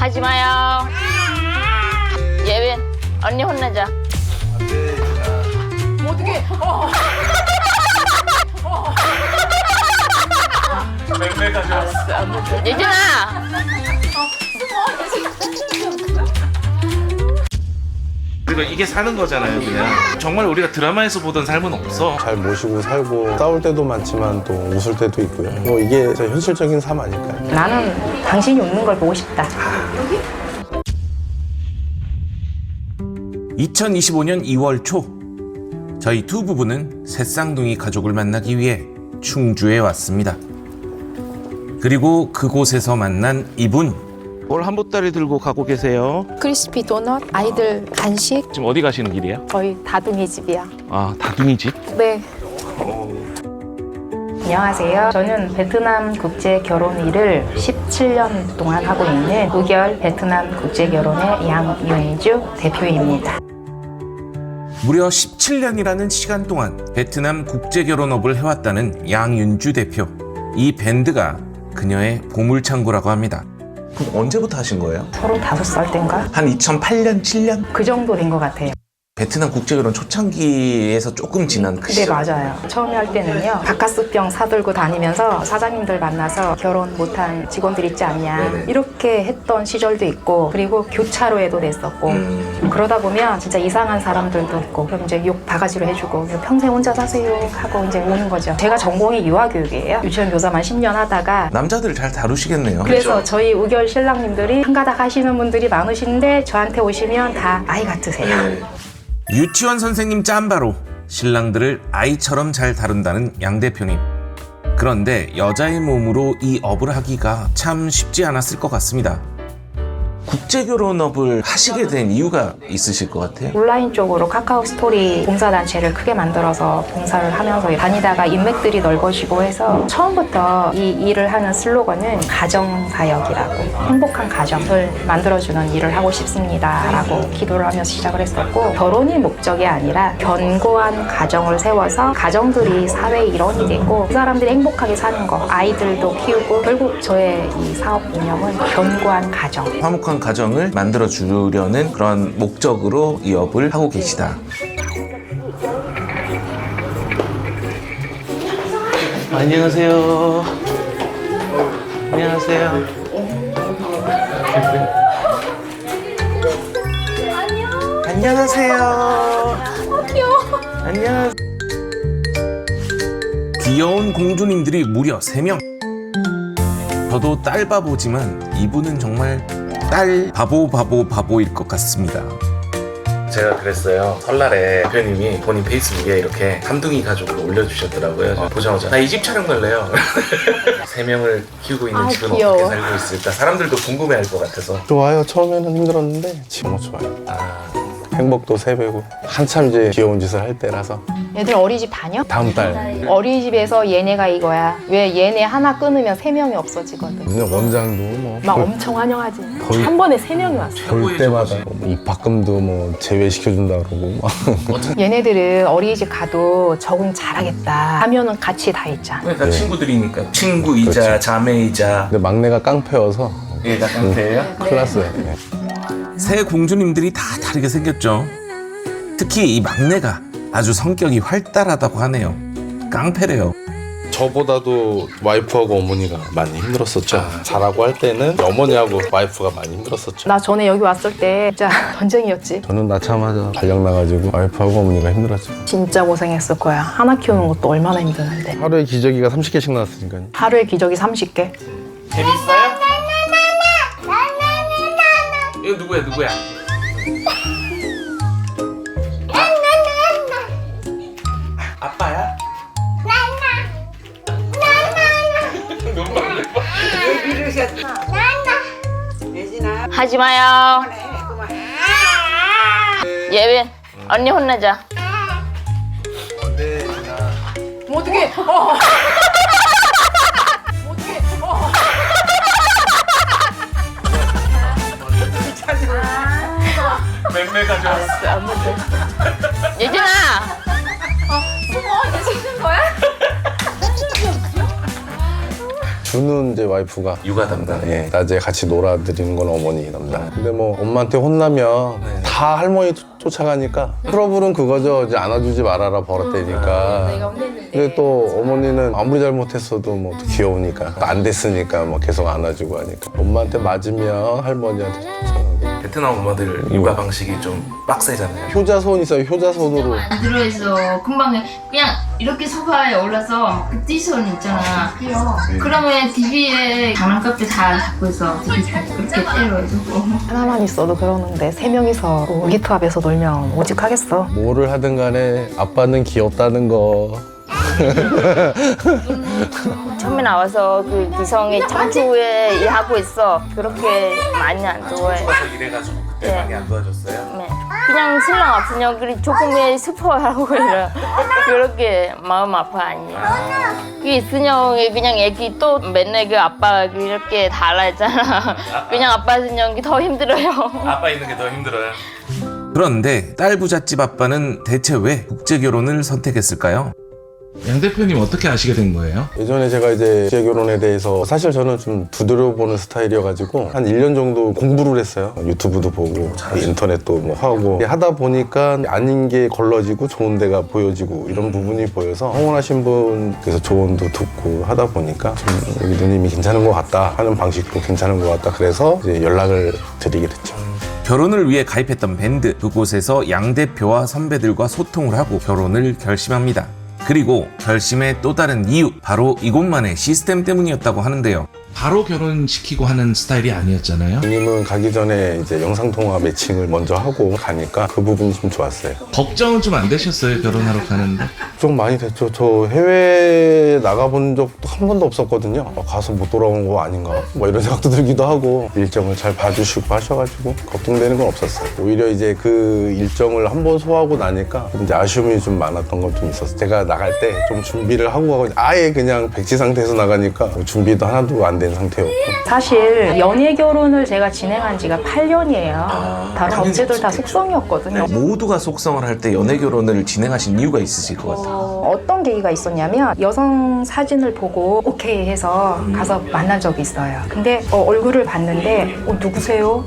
하지 마요. 예빈, 언니 혼내자. 어떻게? 맹매 가져왔어. 예진아! 그리고 이게 사는 거잖아요, 그냥. 정말 우리가 드라마에서 보던 삶은 없어. 잘 모시고 살고 싸울 때도 많지만 또 웃을 때도 있고요. 뭐 이게 진짜 현실적인 삶 아닐까요? 나는 당신이 웃는 걸 보고 싶다. 2025년 2월 초 저희 두 부부는 새쌍둥이 가족을 만나기 위해 충주에 왔습니다. 그리고 그곳에서 만난 이분. 뭘 한 보따리 들고 가고 계세요? 크리스피 도넛, 아이들 간식, 지금 어디 가시는 길이에요? 저희 다둥이 집이야. 아, 다둥이 집? 네. 안녕하세요. 저는 베트남 국제 결혼 일을 17년 동안 하고 있는 우결 베트남 국제 결혼의 양윤주 대표입니다. 무려 17년이라는 시간 동안 베트남 국제결혼업을 해왔다는 양윤주 대표. 이 밴드가 그녀의 보물창고라고 합니다. 그럼 언제부터 하신 거예요? 35살 땐가? 한 2008년, 7년? 그 정도 된 것 같아요. 베트남 국제결혼 초창기에서 조금 지난 그 네, 시절. 맞아요. 처음에 할 때는요, 바카스병 사들고 다니면서 사장님들 만나서 결혼 못한 직원들 있지 않냐, 네네. 이렇게 했던 시절도 있고, 그리고 교차로에도 냈었고, 그러다 보면 진짜 이상한 사람들도 있고, 그럼 이제 욕 바가지로 해주고, 평생 혼자 사세요 하고 이제 오는 거죠. 제가 전공이 유아교육이에요. 유치원 교사만 10년 하다가, 남자들 잘 다루시겠네요. 그래서 그죠? 저희 우결 신랑님들이 한가닥 하시는 분들이 많으신데, 저한테 오시면 다 아이 같으세요. 유치원 선생님 짬바로 신랑들을 아이처럼 잘 다룬다는 양 대표님. 그런데 여자의 몸으로 이 업을 하기가 참 쉽지 않았을 것 같습니다. 국제결혼업을 하시게 된 이유가 있으실 것 같아요. 온라인 쪽으로 카카오 스토리 봉사단체를 크게 만들어서 봉사를 하면서 다니다가 인맥들이 넓어지고 해서 처음부터 이 일을 하는 슬로건은 가정사역이라고, 행복한 가정을 만들어주는 일을 하고 싶습니다 라고 기도를 하면서 시작을 했었고, 결혼이 목적이 아니라 견고한 가정을 세워서 가정들이 사회의 일원이 되고 그 사람들이 행복하게 사는 거, 아이들도 키우고, 결국 저의 이 사업 운영은 견고한 가정. 화목한 가정을 만들어 주려는 그런 목적으로 이 업을 하고 계시다. 안녕하세요. 안녕하세요. 안녕하세요. 귀여워. 안녕. 귀여운 공주님들이 무려 3명. 저도 딸 바보지만 이분은 정말 딸 바보일 것 같습니다. 제가 그랬어요. 설날에 대표님이 본인 페이스북에 이렇게 삼둥이 가족을 올려주셨더라고요. 보자마자 나 이 집 촬영 갈래요. 3명을 키우고 있는 집은 귀여워. 어떻게 살고 있을까? 사람들도 궁금해할 것 같아서. 좋아요. 처음에는 힘들었는데 지금은 좋아요. 행복도 3배고 한참 이제 귀여운 짓을 할 때라서. 얘들 어린이집 다녀? 다음 달 어린이집에서 얘네가 이거야. 왜 얘네 하나 끊으면 3명이 없어지거든. 그냥 원장도 뭐 막 엄청 환영하지. 거의- 한 번에 3명이 왔어. 볼 때마다 뭐 입학금도 뭐 제외시켜준다 그러고 막. 얘네들은 어린이집 가도 적응 잘하겠다 하면은 같이 다 있잖아. 그러니까 친구들이니까 친구이자 그렇죠. 자매이자. 근데 막내가 깡패여서 얘가 깡패예요? 큰일 났어요. 네. 새 공주님들이 다 다르게 생겼죠. 특히 이 막내가 아주 성격이 활달하다고 하네요. 깡패래요. 저보다도 와이프하고 어머니가 많이 힘들었었죠. 자라고 할 때는 어머니하고 와이프가 많이 힘들었었죠. 나 전에 여기 왔을 때 진짜 전쟁이었지. 저는 낳자마자 발령 나가지고 와이프하고 어머니가 힘들었죠. 진짜 고생했을 거야. 하나 키우는 것도 얼마나 힘드는데. 하루에 기저귀가 30개씩 나왔으니까요. 하루에 기저귀 30개. 재밌어요? 이거 누구야? 아빠야? 하지 마요. 예빈, 언니 혼내자. 어떻게? 맹매 가져왔어. 예진아! 이제 씻는 거야? 주는 오후는 이제 와이프가 육아 담당. 예, 낮에 같이 놀아드리는 건 어머니 담당. 근데 뭐 엄마한테 혼나면 다 할머니 쫓아가니까 트러블은 그거죠. 이제 안아주지 말아라 버릇되니까. 근데 또 어머니는 아무리 잘못했어도 뭐 귀여우니까 안 됐으니까 뭐 계속 안아주고 하니까 엄마한테 맞으면 할머니한테 쫓아가고. 베트남 엄마들 육아 방식이 좀 빡세잖아요. 효자손 있어요. 효자손으로. 안 들어있어. 금방 그냥 이렇게 소파에 올라서 그 띠손 있잖아. 그러면 TV에 장난감들 다 잡고 있어. 그렇게 때려주고. 하나만 있어도 그러는데 3명이서 놀이터 앞에서 놀면 오직하겠어. 뭐를 하든 간에 아빠는 귀엽다는 거. 처음에 나와서 그 기성이 창조에 일하고 있어. 그렇게 많이 안 좋아해. 와서 일해가지고 그때 네. 많이 안 도와줬어요? 네. 그냥 신랑 없으면 그리 조금의 스포하고 이래. 그렇게 마음 아파 아니야. 그 있으면 그냥 애기 또 맨날 그 아빠 이렇게 달라했잖아. 그냥 아빠 있으면 더 힘들어요. 아빠 있는 게 더 힘들어요. 그런데 딸 부잣집 아빠는 대체 왜 국제결혼을 선택했을까요? 양 대표님 어떻게 아시게 된 거예요? 예전에 제가 이제 국제 결혼에 대해서 사실 저는 좀 두드려보는 스타일이어가지고 한 1년 정도 공부를 했어요. 유튜브도 보고 인터넷도 뭐 하고 하다 보니까 아닌 게 걸러지고 좋은 데가 보여지고 이런 부분이 보여서 성원하신 분께서 조언도 듣고 하다 보니까 좀 여기 누님이 괜찮은 것 같다 하는 방식도 괜찮은 것 같다. 그래서 이제 연락을 드리게 됐죠. 결혼을 위해 가입했던 밴드, 그곳에서 양 대표와 선배들과 소통을 하고 결혼을 결심합니다. 그리고 결심의 또 다른 이유, 바로 이곳만의 시스템 때문이었다고 하는데요. 바로 결혼시키고 하는 스타일이 아니었잖아요. 누님은 가기 전에 이제 영상통화 매칭을 먼저 하고 가니까 그 부분이 좀 좋았어요. 걱정은 좀 안 되셨어요? 결혼하러 가는데? 좀 많이 됐죠. 저 해외 나가본 적도 한 번도 없었거든요. 가서 못 돌아온 거 아닌가 뭐 이런 생각도 들기도 하고 일정을 잘 봐주시고 하셔가지고 걱정되는 건 없었어요. 오히려 이제 그 일정을 한 번 소화하고 나니까 이제 아쉬움이 좀 많았던 건 좀 있었어요. 제가 나갈 때 좀 준비를 하고 가고 아예 그냥 백지 상태에서 나가니까 준비도 하나도 안 된 상태였고. 사실 연예 결혼을 제가 진행한 지가 8년이에요. 다른 업체들 다 속성이었거든요. 모두가 속성을 할 때 연애 결혼을 진행하신 이유가 있으실 것 같아요. 어떤 계기가 있었냐면 여성 사진을 보고 오케이 해서 가서 만난 적이 있어요. 근데 얼굴을 봤는데 누구세요?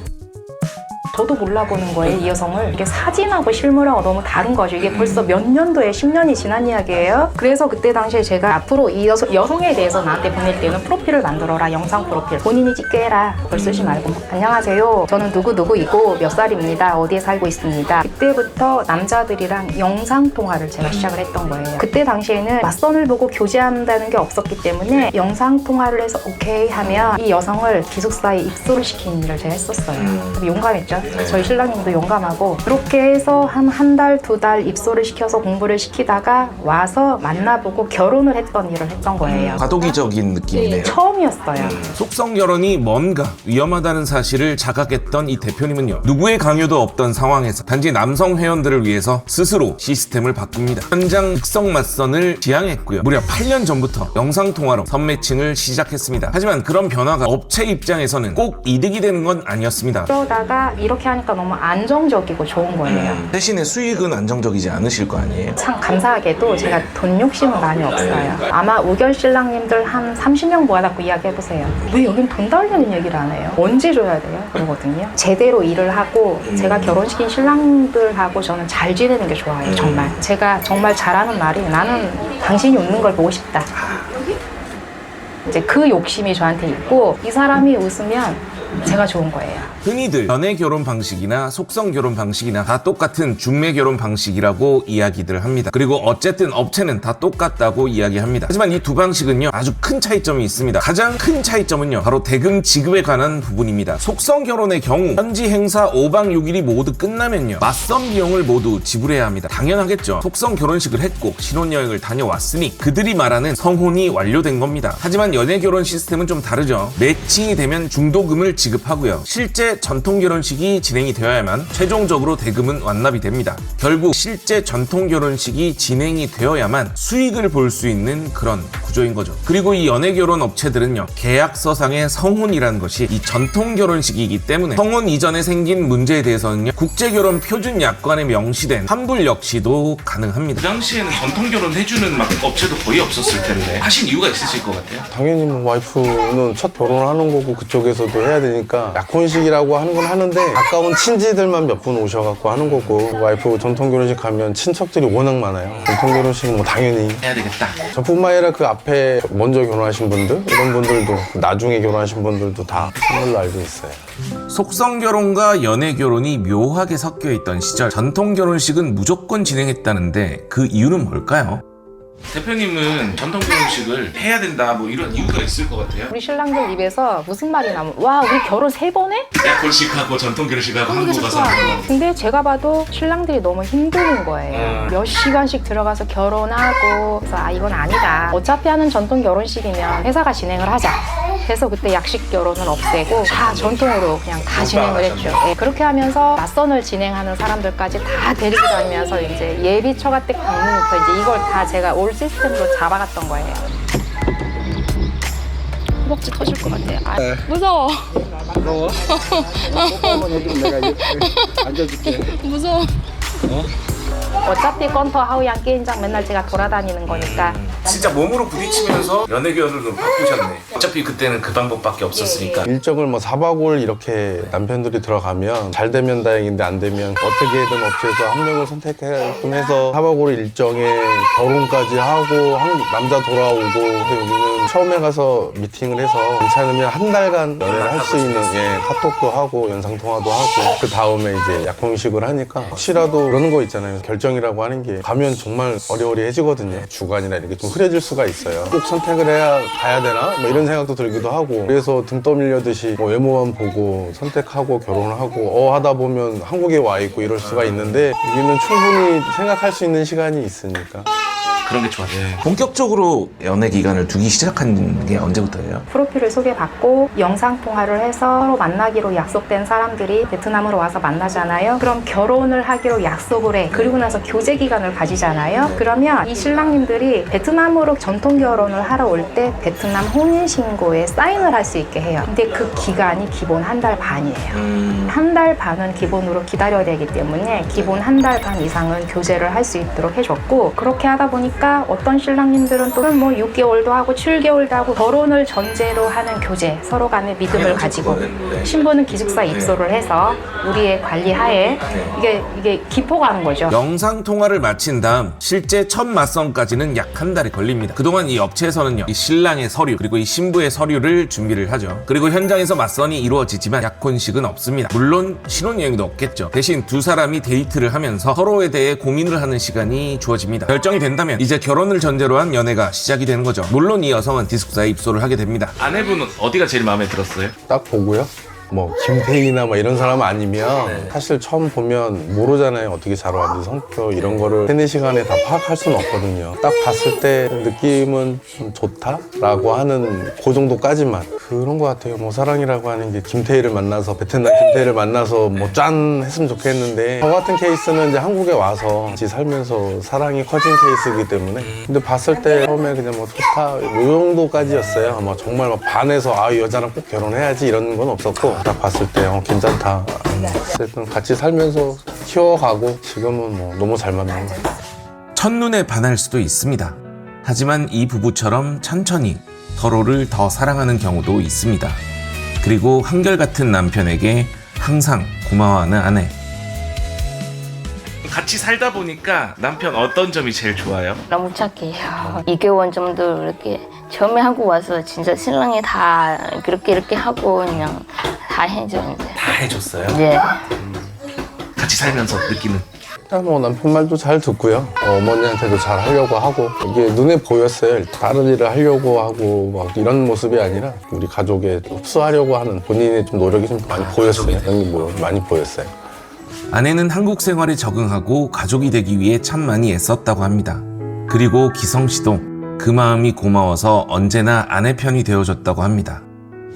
저도 몰라보는 거예요, 이 여성을. 이게 사진하고 실물하고 너무 다른 거죠. 이게 벌써 몇 년도에 10년이 지난 이야기예요. 그래서 그때 당시에 제가 앞으로 이 여성에 대해서 나한테 보낼 때는 프로필을 만들어라, 영상 프로필. 본인이 찍게 해라. 그걸 쓰지 말고 안녕하세요. 저는 누구누구이고 몇 살입니다. 어디에 살고 있습니다. 그때부터 남자들이랑 영상 통화를 제가 시작을 했던 거예요. 그때 당시에는 맞선을 보고 교제한다는 게 없었기 때문에 영상 통화를 해서 오케이 하면 이 여성을 기숙사에 입소를 시키는 일을 제가 했었어요. 용감했죠. 저희 신랑님도 용감하고 그렇게 해서 한 달, 2달 입소를 시켜서 공부를 시키다가 와서 만나보고 결혼을 했던 일을 했던 거예요. 과도기적인 느낌이네요. 처음이었어요. 속성 결혼이 뭔가 위험하다는 사실을 자각했던 이 대표님은요, 누구의 강요도 없던 상황에서 단지 남성 회원들을 위해서 스스로 시스템을 바꿉니다. 현장 특성 맞선을 지향했고요. 무려 8년 전부터 영상통화로 선매칭을 시작했습니다. 하지만 그런 변화가 업체 입장에서는 꼭 이득이 되는 건 아니었습니다. 그러다가 이렇게 하니까 너무 안정적이고 좋은 거예요. 대신에 수익은 안정적이지 않으실 거 아니에요? 참 감사하게도 제가 돈 욕심은 많이 없어요. 아마 우결 신랑님들 한 30명 모아놓고 이야기해보세요. 왜 여긴 돈 달라는 얘기를 안 해요? 언제 줘야 돼요? 그러거든요. 제대로 일을 하고 제가 결혼시킨 신랑들하고 저는 잘 지내는 게 좋아요. 정말. 제가 정말 잘하는 말이 나는 당신이 웃는 걸 보고 싶다. 이제 그 욕심이 저한테 있고 이 사람이 웃으면 제가 좋은 거예요. 흔히들 연애 결혼 방식이나 속성 결혼 방식이나 다 똑같은 중매 결혼 방식이라고 이야기들 합니다. 그리고 어쨌든 업체는 다 똑같다고 이야기합니다. 하지만 이 두 방식은요, 아주 큰 차이점이 있습니다. 가장 큰 차이점은요, 바로 대금 지급에 관한 부분입니다. 속성 결혼의 경우 현지 행사 5박 6일이 모두 끝나면요, 맞선 비용을 모두 지불해야 합니다. 당연하겠죠. 속성 결혼식을 했고 신혼여행을 다녀왔으니 그들이 말하는 성혼이 완료된 겁니다. 하지만 연애 결혼 시스템은 좀 다르죠. 매칭이 되면 중도금을 지급 지급하고요. 실제 전통 결혼식이 진행이 되어야만 최종적으로 대금은 완납이 됩니다. 결국 실제 전통 결혼식이 진행이 되어야만 수익을 볼 수 있는 그런 구조인 거죠. 그리고 이 연애 결혼 업체들은요, 계약서상의 성혼이라는 것이 이 전통 결혼식이기 때문에 성혼 이전에 생긴 문제에 대해서는요, 국제결혼 표준 약관에 명시된 환불 역시도 가능합니다. 그 당시에는 전통 결혼 해주는 막 업체도 거의 없었을 텐데 하신 이유가 있으실 것 같아요. 당연히 뭐 와이프는 첫 결혼을 하는 거고 그쪽에서도 해야 되니까 약혼식이라고 하는 건 하는데 가까운 친지들만 몇 분 오셔갖고 하는 거고, 와이프 전통 결혼식 가면 친척들이 워낙 많아요. 전통 결혼식은 뭐 당연히 해야 되겠다. 저뿐만 아니라 그 앞에 먼저 결혼하신 분들, 이런 분들도, 나중에 결혼하신 분들도 다 한 걸로 알고 있어요. 속성 결혼과 연애 결혼이 묘하게 섞여 있던 시절, 전통 결혼식은 무조건 진행했다는데 그 이유는 뭘까요? 대표님은 전통 결혼식을 해야 된다 뭐 이런 이유가 있을 것 같아요. 우리 신랑들 입에서 무슨 말이 나면 와 우리 결혼 3번 해? 약혼식하고 전통 결혼식하고 한국 가서 하는 거. 근데 제가 봐도 신랑들이 너무 힘드는 거예요. 몇 시간씩 들어가서 결혼하고, 그래서 아 이건 아니다. 어차피 하는 전통 결혼식이면 회사가 진행을 하자. 그래서 그때 약식 결혼은 없애고 다 전통으로 그냥 다 진행을 했죠. 예, 그렇게 하면서 맞선을 진행하는 사람들까지 다 데리고 다니면서 이제 예비 처가댁 방문부터 이제 이걸 다 제가 올 시스템으로 잡아갔던 거예요. 허벅지 터질 것 같아요. 아, 무서워. 무서워? 한번 해주면 내가 이렇게 앉아줄게. 무서워. 어차피 건터 하우양 게임장 맨날 제가 돌아다니는 거니까. 진짜 몸으로 부딪히면서 연애 결혼을 바꾸셨네. 어차피 그때는 그 방법밖에 없었으니까. 일정을 뭐 4박 5일 이렇게 남편들이 들어가면 잘 되면 다행인데 안 되면 어떻게든 업체에서 한 명을 선택해끔 해서 4박 5일 일정에 결혼까지 하고 한국 남자 돌아오고. 근데 여기는 처음에 가서 미팅을 해서 괜찮으면 한 달간 연애를 할 수 있는, 예, 카톡도 하고 영상통화도 하고 그 다음에 이제 약혼식을 하니까 혹시라도 그러는 거 있잖아요. 결정이라고 하는 게 가면 정말 어리어리해지거든요. 주관이나 이렇게 좀 흐려질 수가 있어요. 꼭 선택을 해야 가야 되나? 뭐 이런 생각도 들기도 하고, 그래서 등 떠밀려듯이 뭐 외모만 보고 선택하고 결혼하고 하다 보면 한국에 와 있고 이럴 수가 있는데, 여기는 충분히 생각할 수 있는 시간이 있으니까. 그런 게 좋았어요. 본격적으로 연애 기간을 두기 시작한 게 언제부터예요? 프로필을 소개받고 영상통화를 해서 서로 만나기로 약속된 사람들이 베트남으로 와서 만나잖아요. 그럼 결혼을 하기로 약속을 해. 그리고 나서 교제 기간을 가지잖아요. 그러면 이 신랑님들이 베트남으로 전통 결혼을 하러 올 때 베트남 혼인신고에 사인을 할 수 있게 해요. 근데 그 기간이 기본 한 달 반이에요. 한 달 반은 기본으로 기다려야 되기 때문에 기본 한 달 반 이상은 교제를 할 수 있도록 해줬고, 그렇게 하다 보니까 어떤 신랑님들은 또 뭐 6개월도 하고 7개월도 하고 결혼을 전제로 하는 교제, 서로 간의 믿음을 가지고 신부는 기숙사 입소를 해서 우리의 관리하에 이게 기포가는 거죠. 영상 통화를 마친 다음 실제 첫 맞선까지는 약 한 달이 걸립니다. 그동안 이 업체에서는요, 이 신랑의 서류 그리고 이 신부의 서류를 준비를 하죠. 그리고 현장에서 맞선이 이루어지지만 약혼식은 없습니다. 물론 신혼여행도 없겠죠. 대신 두 사람이 데이트를 하면서 서로에 대해 고민을 하는 시간이 주어집니다. 결정이 된다면 이제 결혼을 전제로 한 연애가 시작이 되는 거죠. 물론 이 여성은 기숙사에 입소를 하게 됩니다. 아내분은 어디가 제일 마음에 들었어요? 딱 보고요. 뭐 김태희나 뭐 이런 사람 아니면 사실 처음 보면 모르잖아요. 어떻게 잘 왔는지 성격 이런 거를 3-4시간에 다 파악할 수는 없거든요. 딱 봤을 때 느낌은 좀 좋다라고 하는 그 정도까지만. 그런 것 같아요. 뭐 사랑이라고 하는 게 김태희를 만나서, 베트남 김태희를 만나서 뭐 짠 했으면 좋겠는데, 저 같은 케이스는 이제 한국에 와서 같이 살면서 사랑이 커진 케이스이기 때문에. 근데 봤을 때 처음에 그냥 뭐 좋다 이 정도까지였어요. 뭐 정말 막 반해서 이 여자랑 꼭 결혼해야지 이런 건 없었고, 딱 봤을 때 괜찮다. 어쨌든 같이 살면서 키워가고 지금은 뭐 너무 잘 만난 것 같아요. 첫눈에 반할 수도 있습니다. 하지만 이 부부처럼 천천히 서로를 더 사랑하는 경우도 있습니다. 그리고 한결같은 남편에게 항상 고마워하는 아내. 같이 살다 보니까 남편 어떤 점이 제일 좋아요? 너무 착해요. 2개월 정도 이렇게 처음에 하고 와서 진짜 신랑이 다 이렇게 하고 그냥 다 해줘 이제. 다 해줬어요. 네. 같이 살면서 느끼는. 일단 뭐 남편 말도 잘 듣고요. 어머니한테도 잘 하려고 하고, 이게 눈에 보였어요. 다른 일을 하려고 하고 막 이런 모습이 아니라 우리 가족에 흡수하려고 하는 본인의 좀 노력이 좀 많이 보였어요. 많이 보였어요. 아내는 한국 생활에 적응하고 가족이 되기 위해 참 많이 애썼다고 합니다. 그리고 기성 씨도 그 마음이 고마워서 언제나 아내 편이 되어줬다고 합니다.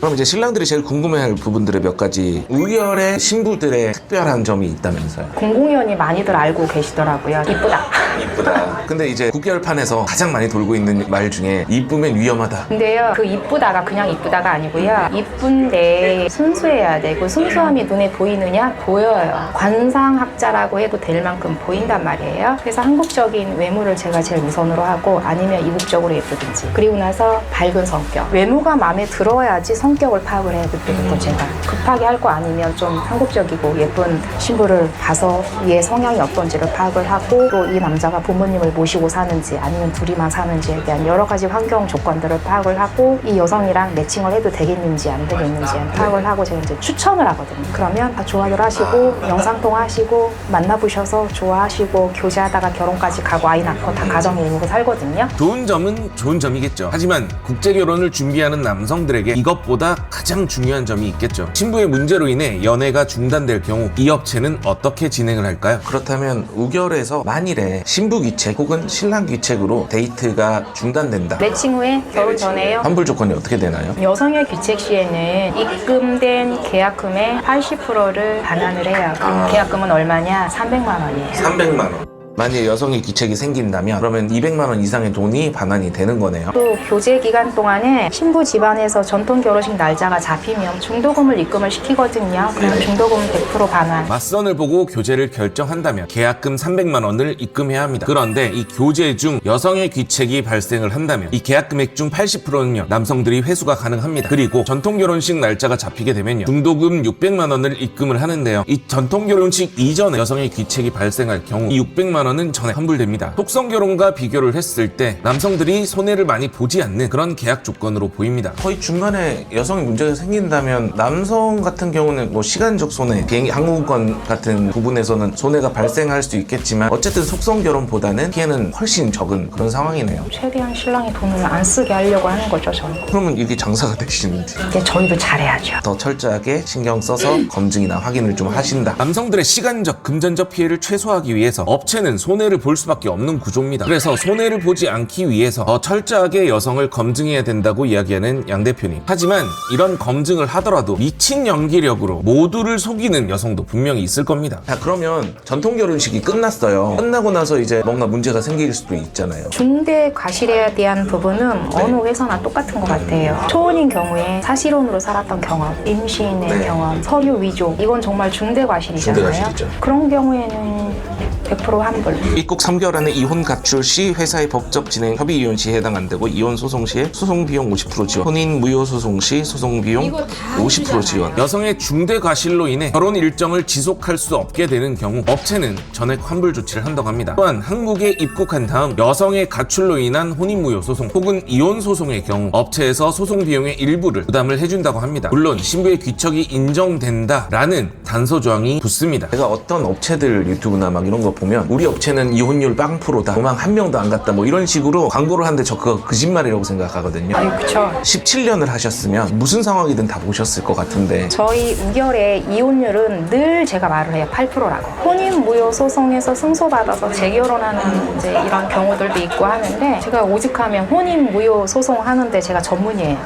그럼 이제 신랑들이 제일 궁금해할 부분들의 몇 가지 우열의 신부들의 특별한 점이 있다면서요. 공공연히 많이들 알고 계시더라고요. 이쁘다. 이쁘다. 근데 이제 국결판에서 가장 많이 돌고 있는 말 중에 이쁘면 위험하다. 근데요, 그 이쁘다가 그냥 이쁘다가 아니고요. 이쁜데 순수해야 되고, 순수함이 눈에 보이느냐? 보여요. 관상학자라고 해도 될 만큼 보인단 말이에요. 그래서 한국적인 외모를 제가 제일 우선으로 하고, 아니면 이국적으로 예쁘든지. 그리고 나서 밝은 성격. 외모가 마음에 들어야지 성격을 파악을 해요. 그때부터 제가. 급하게 할 거 아니면 좀 한국적이고 예쁜 신부를 봐서 얘 성향이 어떤지를 파악을 하고, 또 이 남자가 부모님을 모시고 사는지 아니면 둘이만 사는지에 대한 여러 가지 환경 조건들을 파악을 하고, 이 여성이랑 매칭을 해도 되겠는지 안 되겠는지 파악을 하고 제가 이제 추천을 하거든요. 그러면 다 좋아들 하시고, 영상통화 하시고, 만나보셔서 좋아하시고, 교제하다가 결혼까지 가고 아이 낳고 다 가정에 이루고 살거든요. 좋은 점은 좋은 점이겠죠. 하지만 국제결혼을 준비하는 남성들에게 이것보다 가장 중요한 점이 있겠죠. 신부의 문제로 인해 연애가 중단될 경우 이 업체는 어떻게 진행을 할까요? 그렇다면 우결에서 만일에 신부 귀책 혹은 신랑 귀책으로 데이트가 중단된다. 매칭 후에 결혼 전에요. 환불 조건이 어떻게 되나요? 여성의 귀책 시에는 입금된 계약금의 80%를 반환을 해요. 그 계약금은 얼마냐? 300만 원이에요. 300만 원. 만약에 여성의 귀책이 생긴다면 그러면 200만 원 이상의 돈이 반환이 되는 거네요. 또 교제 기간 동안에 신부 집안에서 전통 결혼식 날짜가 잡히면 중도금을 입금을 시키거든요. 그럼 중도금은 100% 반환. 맞선을 보고 교제를 결정한다면 계약금 300만 원을 입금해야 합니다. 그런데 이 교제 중 여성의 귀책이 발생을 한다면 이 계약 금액 중 80%는요 남성들이 회수가 가능합니다. 그리고 전통 결혼식 날짜가 잡히게 되면요 중도금 600만 원을 입금을 하는데요. 이 전통 결혼식 이전에 여성의 귀책이 발생할 경우 이 600만 원은 전에 환불됩니다. 속성 결혼과 비교를 했을 때 남성들이 손해를 많이 보지 않는 그런 계약 조건으로 보입니다. 거의 중간에 여성의 문제가 생긴다면 남성 같은 경우는 뭐 시간적 손해, 비행기 항공권 같은 부분에서는 손해가 발생할 수 있겠지만 어쨌든 속성 결혼보다는 피해는 훨씬 적은 그런 상황이네요. 최대한 신랑이 돈을 안 쓰게 하려고 하는 거죠, 저는. 그러면 이게 장사가 되시는지 이제 저희도 잘해야죠. 더 철저하게 신경 써서 검증이나 확인을 좀 하신다. 남성들의 시간적, 금전적 피해를 최소화하기 위해서 업체는 손해를 볼 수밖에 없는 구조입니다. 그래서 손해를 보지 않기 위해서 더 철저하게 여성을 검증해야 된다고 이야기하는 양 대표님. 하지만 이런 검증을 하더라도 미친 연기력으로 모두를 속이는 여성도 분명히 있을 겁니다. 자, 그러면 전통 결혼식이 끝났어요. 끝나고 나서 이제 뭔가 문제가 생길 수도 있잖아요. 중대 과실에 대한 부분은 어느 회사나 똑같은 것 같아요. 초혼인 경우에 사실혼으로 살았던 경험, 임신의 경험, 서류 위조, 이건 정말 중대 과실이잖아요. 중대 과실이죠. 그런 경우에는 100% 환불. 입국 3개월 안에 이혼 가출 시 회사의 법적 진행 협의 이혼 시에 해당 안 되고 이혼 소송 시에 소송 비용 50% 지원, 혼인 무효 소송 시 소송 비용 50% 지원. 여성의 중대 과실로 인해 결혼 일정을 지속할 수 없게 되는 경우 업체는 전액 환불 조치를 한다고 합니다. 또한 한국에 입국한 다음 여성의 가출로 인한 혼인 무효 소송 혹은 이혼 소송의 경우 업체에서 소송 비용의 일부를 부담을 해준다고 합니다. 물론 신부의 귀척이 인정된다라는 단서 조항이 붙습니다. 제가 어떤 업체들 유튜브나 막 이런 거 보면 우리 업체는 이혼율 0%다, 도망 한 명도 안 갔다, 뭐 이런 식으로 광고를 하는데 저 그거 거짓말이라고 생각하거든요. 그쵸. 17년을 하셨으면 무슨 상황이든 다 보셨을 것 같은데 저희 우결의 이혼율은 늘 제가 말을 해요. 8%라고. 혼인 무효 소송에서 승소받아서 재결혼하는 이제 이런 경우들도 있고 하는데, 제가 오직하면 혼인 무효 소송 하는데 제가 전문이에요.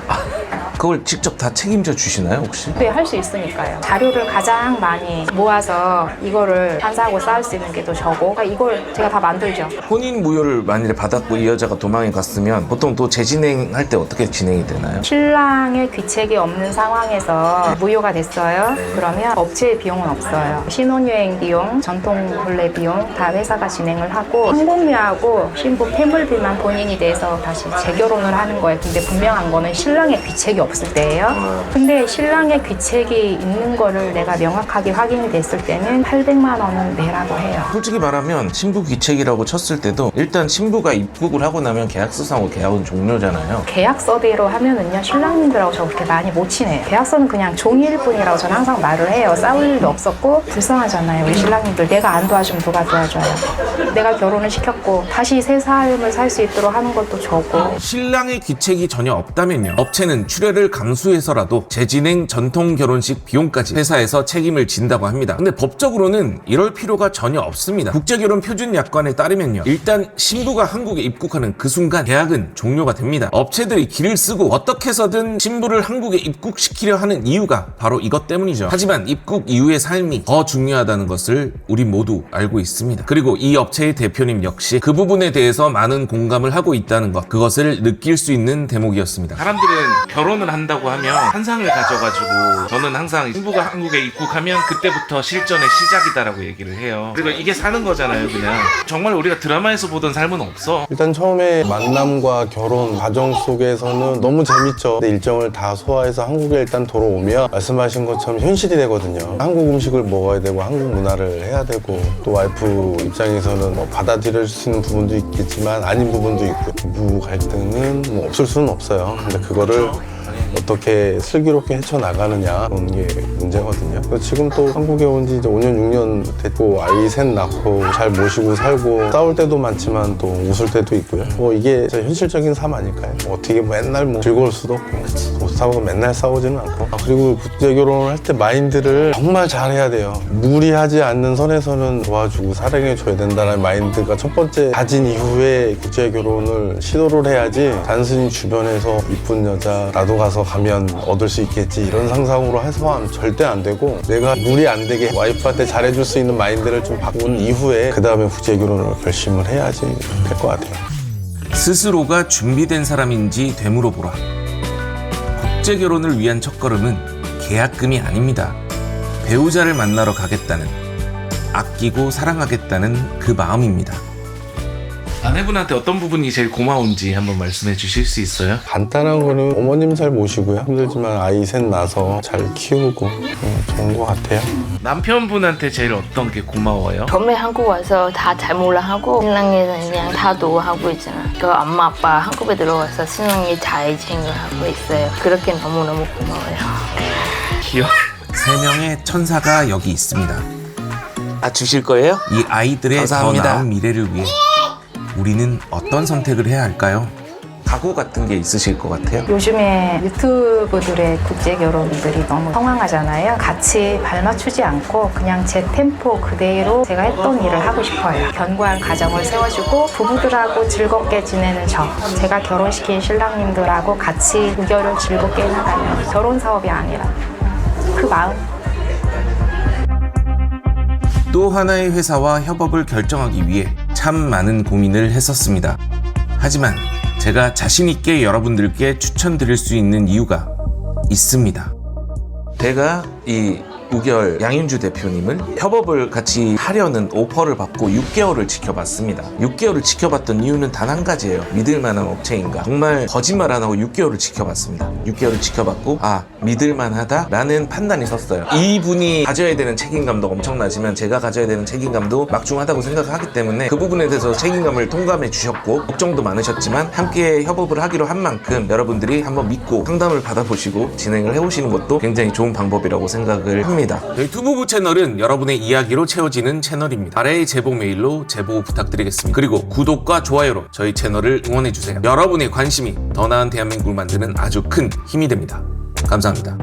그걸 직접 다 책임져 주시나요 혹시? 네, 할 수 있으니까요. 자료를 가장 많이 모아서 이거를 판사하고 싸울 수 있는 게 또 저고, 그러니까 이걸 제가 다 만들죠. 혼인 무효를 만일에 받았고 이 여자가 도망에 갔으면 보통 또 재진행할 때 어떻게 진행이 되나요? 신랑의 귀책이 없는 상황에서 무효가 됐어요. 그러면 업체의 비용은 없어요. 신혼여행 비용, 전통혼례 비용 다 회사가 진행을 하고, 항공료하고 신부 폐물비만 본인이 내서 다시 재결혼을 하는 거예요. 근데 분명한 거는 신랑의 귀책이 없을 때예요. 근데 신랑의 귀책이 있는 거를 내가 명확하게 확인이 됐을 때는 800만 원은 내라고 해요. 솔직히 말하면 신부 귀책이라고 쳤을 때도 일단 신부가 입국을 하고 나면 계약서상으로 계약은 종료잖아요. 계약서대로 하면은요, 신랑님들하고 저 그렇게 많이 못 친해요. 계약서는 그냥 종이일 뿐이라고 저는 항상 말을 해요. 싸울 일도 없었고 불쌍하잖아요, 우리 신랑님들. 내가 안 도와주면 누가 도와줘요. 내가 결혼을 시켰고 다시 새 삶을 살 수 있도록 하는 것도 저고. 신랑의 귀책이 전혀 없다면요 업체는 출혈을 이자를 감수해서라도 재진행 전통 결혼식 비용까지 회사에서 책임을 진다고 합니다. 근데 법적으로는 이럴 필요가 전혀 없습니다. 국제결혼 표준 약관에 따르면요, 일단 신부가 한국에 입국하는 그 순간 계약은 종료가 됩니다. 업체들이 길을 쓰고 어떻게 해서든 신부를 한국에 입국시키려 하는 이유가 바로 이것 때문이죠. 하지만 입국 이후의 삶이 더 중요하다는 것을 우리 모두 알고 있습니다. 그리고 이 업체의 대표님 역시 그 부분에 대해서 많은 공감을 하고 있다는 것, 그것을 느낄 수 있는 대목이었습니다. 사람들은 결혼을 한다고 하면 환상을 가져가지고 저는 항상 신부가 한국에 입국하면 그때부터 실전의 시작이다라고 얘기를 해요. 그리고 이게 사는 거잖아요. 그냥 정말 우리가 드라마에서 보던 삶은 없어. 일단 처음에 만남과 결혼 과정 속에서는 너무 재밌죠. 근데 일정을 다 소화해서 한국에 일단 돌아오면 말씀하신 것처럼 현실이 되거든요. 한국 음식을 먹어야 되고 한국 문화를 해야 되고, 또 와이프 입장에서는 뭐 받아들일 수 있는 부분도 있겠지만 아닌 부분도 있고, 부부 갈등은 뭐 없을 수는 없어요. 근데 그거를 어떻게 슬기롭게 헤쳐나가느냐, 그런 게 문제거든요. 그래서 지금 또 한국에 온 지 이제 5년, 6년 됐고, 아이 셋 낳고 잘 모시고 살고, 싸울 때도 많지만 또 웃을 때도 있고요. 뭐 이게 진짜 현실적인 삶 아닐까요? 어떻게 맨날 뭐 즐거울 수도 없고, 싸우고 맨날 싸우지는 않고. 그리고 국제결혼을 할 때 마인드를 정말 잘해야 돼요. 무리하지 않는 선에서는 도와주고 사랑해줘야 된다는 마인드가 첫 번째 가진 이후에 국제결혼을 시도를 해야지, 단순히 주변에서 이쁜 여자 나도 가서 가면 얻을 수 있겠지 이런 상상으로 해서 하면 절대 안 되고, 내가 무리 안 되게 와이프한테 잘해줄 수 있는 마인드를 좀 바꾼 이후에 그 다음에 국제결혼을 결심을 해야지 될 것 같아요. 스스로가 준비된 사람인지 되물어보라. 국제결혼을 위한 첫걸음은 계약금이 아닙니다. 배우자를 만나러 가겠다는, 아끼고 사랑하겠다는 그 마음입니다. 아내분한테 어떤 부분이 제일 고마운지 한번 말씀해 주실 수 있어요? 간단한 거는 어머님 잘 모시고요. 힘들지만 아이 셋 낳아서 잘 키우고 좋은 것 같아요. 남편분한테 제일 어떤 게 고마워요? 처음에 한국 와서 다 잘 몰라 하고 신랑이 그냥 다 도와하고 있잖아. 그 엄마 아빠 한국에 들어와서 신랑이 잘 챙겨하고 있어요. 그렇게 너무너무 고마워요. 귀여워. 3명의 천사가 여기 있습니다. 주실 거예요? 이 아이들의 감사합니다. 더 나은 미래를 위해 우리는 어떤 선택을 해야 할까요? 각오 같은 게 있으실 것 같아요? 요즘에 유튜브들의 국제결혼들이 너무 성황하잖아요. 같이 발맞추지 않고 그냥 제 템포 그대로 제가 했던 일을 하고 싶어요. 견고한 가정을 세워주고 부부들하고 즐겁게 지내는 제가 결혼시킨 신랑님들하고 같이 우결을 즐겁게 해나가는 결혼 사업이 아니라 그 마음. 또 하나의 회사와 협업을 결정하기 위해 참 많은 고민을 했었습니다. 하지만 제가 자신 있게 여러분들께 추천드릴 수 있는 이유가 있습니다. 제가 이 우결 양윤주 대표님을 협업을 같이 하려는 오퍼를 받고 6개월을 지켜봤습니다. 6개월을 지켜봤던 이유는 단 한 가지예요. 믿을만한 업체인가. 정말 거짓말 안 하고 6개월을 지켜봤습니다. 6개월을 지켜봤고 믿을만하다 라는 판단이 섰어요. 이분이 가져야 되는 책임감도 엄청나지만 제가 가져야 되는 책임감도 막중하다고 생각하기 때문에 그 부분에 대해서 책임감을 통감해 주셨고, 걱정도 많으셨지만 함께 협업을 하기로 한 만큼 여러분들이 한번 믿고 상담을 받아보시고 진행을 해오시는 것도 굉장히 좋은 방법이라고 생각을 합니다. 저희 투부부 채널은 여러분의 이야기로 채워지는 채널입니다. 아래의 제보 메일로 제보 부탁드리겠습니다. 그리고 구독과 좋아요로 저희 채널을 응원해주세요. 여러분의 관심이 더 나은 대한민국을 만드는 아주 큰 힘이 됩니다. 감사합니다.